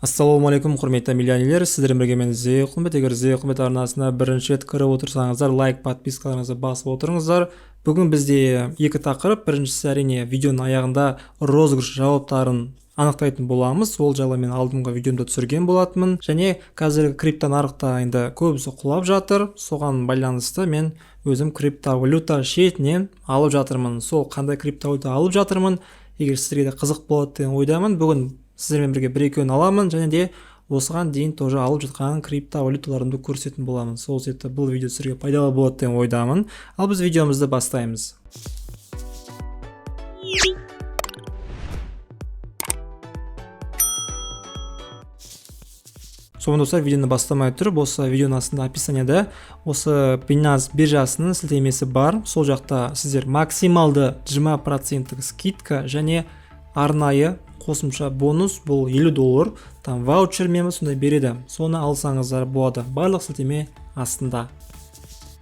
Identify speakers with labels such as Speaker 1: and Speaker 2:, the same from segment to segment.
Speaker 1: Ассалаумағалейкум құрметті миллионерлер, сіздермен бірге мен Зейхунбет. Егер Зейхунбет арнасына бірінші рет кіріп отырсаңыздар, лайк, подпискаларыңызды басып отырыңыздар. Бүгін бізде екі тақырып. Біріншісі әрине видеоның аяғында розыгрыш жауаптарын анықтайтын боламыз. Ол жайлы мен алдыңғы видеомда түсірген болатынмын. Және қазіргі крипто нарықта енді көбісі құлап жатыр. Соған байланысты мен өзім криптовалюта шетінен алып жатырмын. Сол қандай криптовалюта алып жатырмын. Егер сіздерге де қызық болады деген ойдамын. Бүгін сіздермен бірге бір-екеуін аламын, және де осыған дейін тоже алып жатқан криптовалюталарымды көрсететін боламын. Сол себепті бұл видео сіздерге пайдалы болады деген ойдамын. Ал біз видеомызды бастаймыз. Соңында достар, видеоны бастамай тұрып, осы видеоның астында описаниеда осы Binance биржасының сілтемесі бар. Сол жақта сіздер максималды 20% скидка және арнайы қосымша бонус, бұл $50, там ваучер мемі сондай береді. Соны алсаңыздар болады. Барлық сілтеме астында.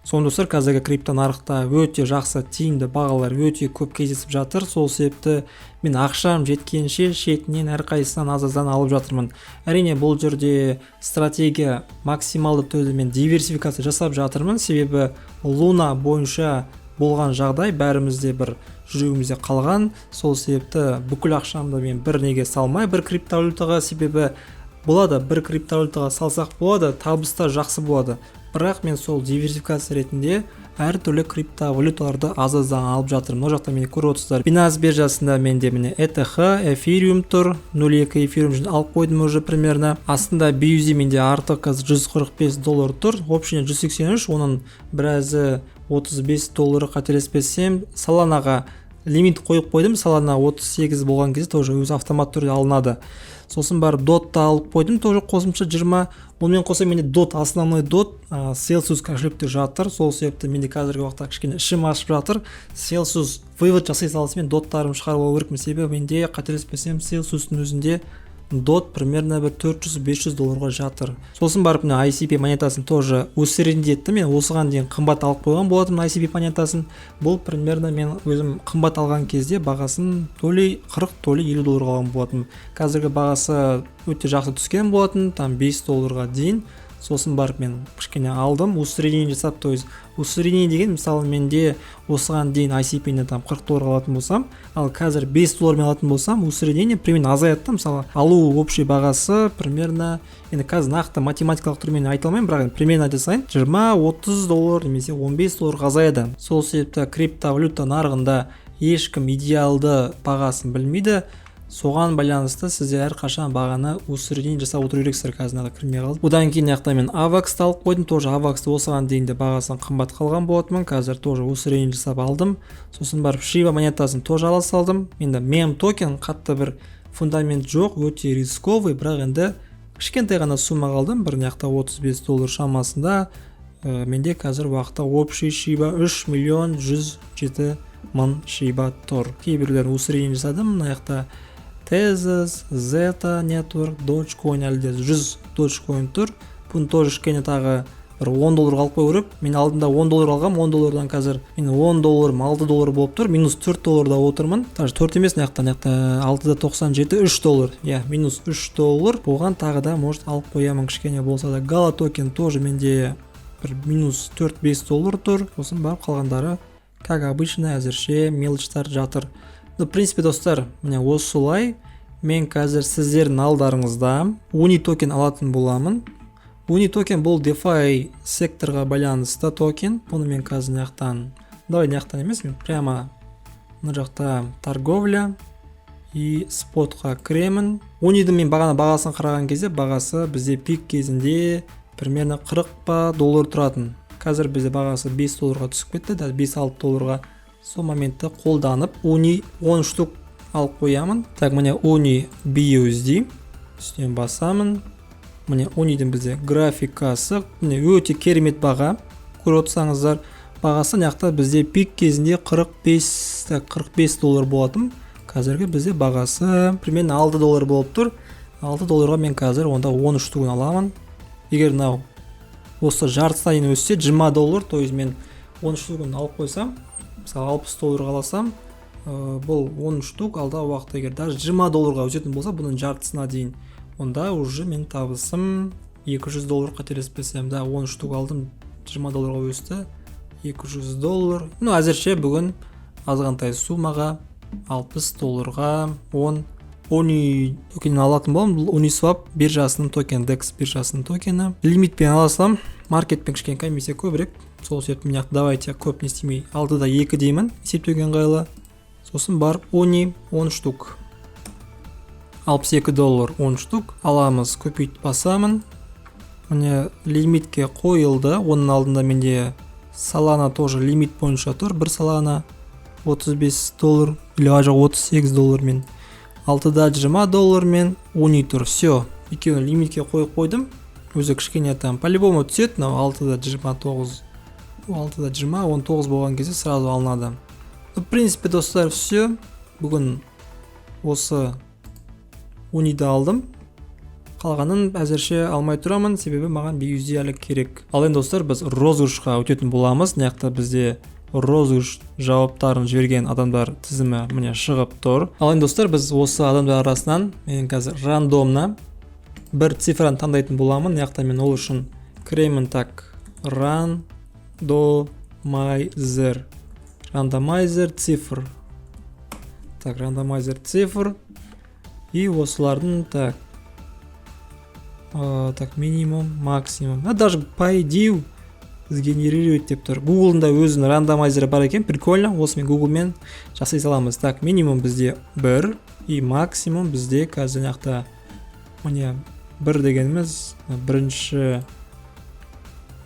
Speaker 1: Соңында достар, қазіргі крипто нарықта өте жақсы тиімді бағалар өте көп кездесіп жатыр. Сол себепті мен ақшам жеткенше шетінен әрқайсынан аз-аздан алып жатырмын. Әрине бұл жерде стратегия максималды түрде мен диверсификация жасап жатырмын. Себебі Луна бойынша болған жағдай бәрімізде бір жүрегімізде қалған. Сол себепті бүкіл ақшамды мен бір неге салмай, бір криптовалютаға, себебі болады, бір криптовалютаға салсақ болады, табыста жақсы болады. Бірақ мен сол диверсификация ретінде әртүрлі криптовалюталарды аз-аздан алып жатырмын. Ол жақта мені көріп отырсыздар. Binance биржасында менде міне ETH, Ethereum тұр, 0.2 Ethereum алып қойдым уже примерно. Астында BUSD менде артық $145 тұр. Общine 183, оның біразы $35 қателеспесем. Solanaға лимит қойып қойдым. Solana 38 болған кезде тоже өзі автомат түрде алынады. Сосын барып DOT алып қойдым, тоже қосымша 20. Онымен қоса менде DOT, основной DOT Celsius кошелекте жатыр. Сол себепті менде қазіргі уақытта кішкене ішім ашып жатыр. Celsius вывод жасай салысымен DOT-тарым шығарып керекпін. Себебі менде қателеспесем Celsius-тың өзінде DOT примерно бір $400-500 жатыр. Сосын барып мына ICP монетасын тоже өсіріндетті. Мен осыған дейін қымбат алып қойған болатым ICP монетасын. Бұл примерно мен өзім қымбат алған кезде бағасын то ли 40, то ли $50 алған болатым. Қазіргі бағасы өте жақсы түскен болатын, там $5 дейін. Сосын барып мен кішкене алдым, усреднение жасап, то есть усреднение деген мысалы менде осыған дейін ICP-ні там $40 алатын болсам, ал қазір $5 алатын болсам, усреднение примерно азаяды. Мысалы алу общий бағасы примерно, енді қазір нақты математикалық түрмен айта алмаймын, бірақ примерно айта салайын, $20-30 немесе $15 азаяды. Сол себепті криптовалюта нарығында ешкім идеалды бағасын білмейді. Соған байланысты сіздер әрқашан бағаны усреднение жасап отыру керексіздер. Қазір кірмей қалды. Одан кейін яқта мен AVAX-ты алып қойдым. Тоже AVAX-ты осыған дейін де бағасын қымбат қалған болатынмын. Қазір тоже усреднение жасап алдым. Сосын барып Shiba монетасын тоже ала салдым. Енді мем токен қатты бір фундамент жоқ, өте рисковый, бірақ енді кішкентай ғана сумма қалдым. Бір яқта $35 шамасында. Менде қазір уақытта общий Shiba 3.107.000 Shiba тұр. Кейбірлер усреднение жасадым. Мына яқта Tezos, Zeta Network, Dogecoin әлде 100 Dogecoin тұр. Бұны тоже кішкене тағы бір $10 алып қой көріп. Мен алдында $10 алғам, $10-дан қазір мен $10, $6 болып тұр. Минус $4 отырмын. Даже 4 емес, наяқта 6.97, $3. Минус $3. Болған тағы да может алып қоямын кішкене болса да. Gala токен тоже менде бір минус $4-5 тұр. Сосын барып қалғандары, как обычно, әзірше мелочтар жатыр. В принципе, достар, міне осылай мен қазір сіздердің алдарыңызда Uni токен алатын боламын. Uni токен бұл DeFi секторға байланысты токен. Бұны мен қазір наяқтан емес, мен прямо мына жақта торговля и спотқа кіремін. Uni'ді мен бағасын қараған кезде, бағасы бізде пик кезінде примерно $40 тұратын. Қазір бізде бағасы $5 түсіп кетті, $5-6. Сол моментті қолданып Uni 10 штук алып қоямын. Так, міне Uni BUSD үстінен басамын. Міне Uni'дің бізде графикасы, міне өте керемет баға. Көріп отырсаңыздар, бағасы наяқта бізде пик кезінде $45 болатын. Қазіргі бізде бағасы примерно $6 болып тұр. $6 мен қазір онда 10 штугын аламын. Егер осы жартысына дейін өссе $20, то есть мен 10 штугын алып қойсам, мысалы $60 аласам, бұл 10 штук алда уақытта егер даже $20 өсетін болса, бұның жартысына дейін онда уже мен табысым $200 қателеспесем. Да, 10 штук алдым, $20 өсті. $200. Әзірше бүгін азғантай сумаға $60-ға 10 токенін алатын болам. Бұл Uniswap биржасының токені, DEX биржасының токені. Лимитпен аласам, маркетпен кішкене комиссия көбірек. Сол себепті мен давайте көп не істемей, 6-да 2 деймін, есептеген қайлы. Сосын барып 10 штук. $62 10 штук аламыз, көпейт басамын. Міне лимитке қойылды. Оның алдында менде Solana тоже лимит бойынша тұр. Бір Solana $35 или $38 мен 6-да $20 мен 10 тұр. Все, екеуін лимитке қойып қойдым. Өзі кішкене там по-любому түсет, но 6-да 29, 6-да 20, 19 болған кезде сразу алынады. В принципе, достар, все. Бүгін осы 10-да алдым. Қалғанын әзірше алмай тұрамын, себебі маған BUSD әлі керек. Ал енді достар, біз розыгрышқа өтетін боламыз. Наяқта бізде розыгрыш жауаптарын жіберген адамдар тізімі міне шығып тұр. Ал енді достар, біз осы адамдар арасынан мен қазір рандомна бір цифраны таңдайтын боламын. Наяқта мен ол үшін кіремін, так, рандомайзер цифр. Так, рандомайзер цифр. И осылардың, так, минимум, максимум. Даже по идее сгенерировать деп тұр. Google'да өзінің рандомайзері бар екен, прикольно. Осымен Google'мен жасай саламыз. Так, минимум бізде 1 и максимум бізде қазір нақта міне 1 дегеніміз бірінші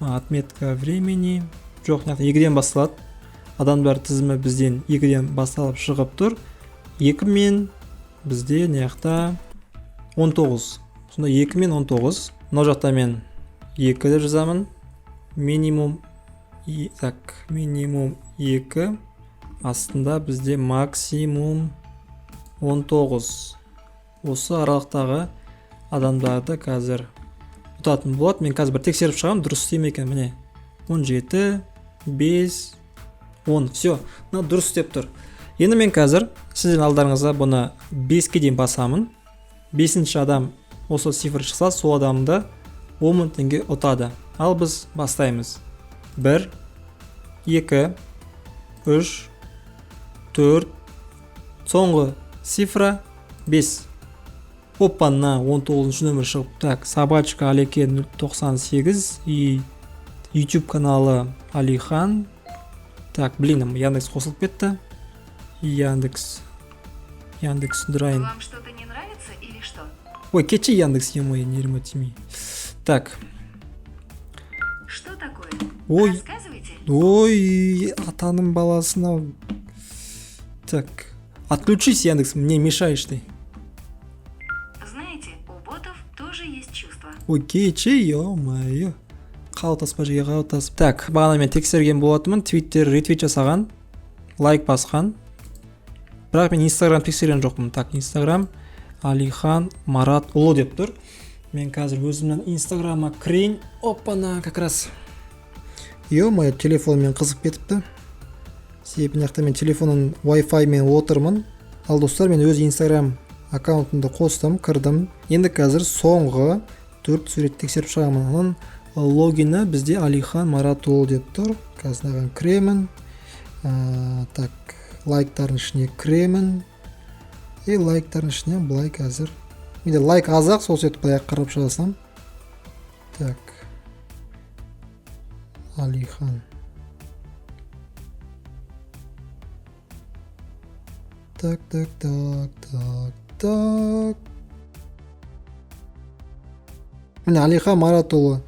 Speaker 1: отметка времени. Жоқ, нақта 2-ден басталады. Адамдар тізімі бізден 2-ден басталып шығып тұр. 2 мен бізде нақта 19. Сонда 2 мен 19. Мына жақта мен 2 деп жазамын. Минимум 2. Астында бізде максимум 19. Осы аралықтағы адамдарды қазір ұтатын болады. Мен қазір бір тексеріп шығамын, дұрыс істеме екен. Міне 17, 5, 10. Все, дұрыс істеп тұр. Енді мен қазір сіздің алдарыңызға бұны 5-ке дейін басамын. 5-ші адам осы цифр шықса, сол адамды 10.000 теңге ұтады. Ал біз бастаймыз. 1, 2, 3, 4, соңғы цифра 5. Оппана 19 нөмір шығып. Так, собачка Алеке 98 и YouTube каналы Алихан. Так, блин, Яндекс қосылып кетті. Яндекс драйын.
Speaker 2: Вам что-то не нравится или что?
Speaker 1: Ой, кетчи Яндекс, е-мое, не ремонтими. Так.
Speaker 2: Что такое?
Speaker 1: Ой.
Speaker 2: Рассказывайте.
Speaker 1: Ой, атаның баласына. Так. Отключись, Яндекс, мне мешаешь ты.
Speaker 2: Знаете, у ботов тоже есть чувства.
Speaker 1: Ой, кетчи, е-мое. Қаутаспа жеге қаутасып. Так, бағана мен тексерген болатынмын. Твиттер ретвит жасаған. Лайк басқан. Бірақ мен Инстаграм тексерген жоқпын. Так, Инстаграм Алихан Марат ұлы деп тұр. Мен қазір өзімнен Инстаграмға кірейін. Оппана, как раз. Е-мое, телефонмен қызып кетіпті. Себебі нақта мен телефонын Wi-Fi мен отырмын. Ал достар, мен өз Инстаграм аккаунтымды қостым, кірдім. Енді қазір соңғы 4 сурет тексеріп шығамын. Оның логині бізде Алихан Марат ұлы деп тұр. Қазір кіремін. Так, лайктардың ішіне кіремін. И лайктардың ішіне бұлай қазір. Менде лайк азақ, сол себепті бұлай қарап шығасам. Так. Алихан. Так. Міне Алихан Марат ұлы.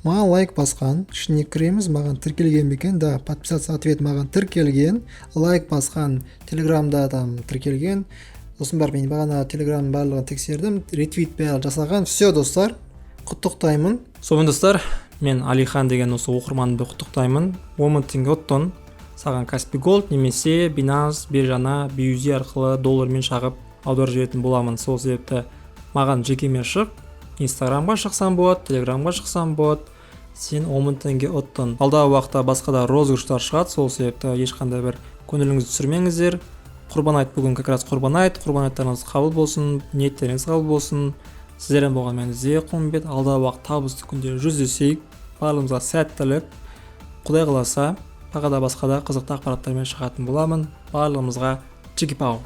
Speaker 1: Маған лайк басқан, ішіне кіреміз, маған тіркелген бекен, да, подписаться ответ маған тіркелген, лайк басқан, телеграмда там тіркелген, сосын бар, мен бағана телеграмның барлығын тексердім, ретвит бәрі жасаған, все достар, құттықтаймын. Сонымен достар, мен Алихан деген осы оқырманымды құттықтаймын, 10.000 теңге ұттың, саған Каспи Голд немесе Binance биржана BUSD арқылы доллармен шағып аударып жіберетін боламын. Сол себепті маған жекеме шық, Инстаграмға шықсам болады, Телеграмға шықсам болады. Сен 10.000 теңге ұттың. Алдағы уақытта басқа да розыгрыштар шығады, сол себепті ешқандай бір көңіліңізді түсірмеңіздер. Құрбан айт бүгін как раз құрбан айт. Құрбан айттарыңыз қабыл болсын, ниеттеріңіз қабыл болсын. сіздермен болған мен Зия Құлымбет. Алдағы уақыт табысты күнде жүздесейік. Барлығымызға сәттілік. Құдай қаласа тағы да басқа да қызықты ақпараттармен шығатын боламын. Барлығымызға чики-пау.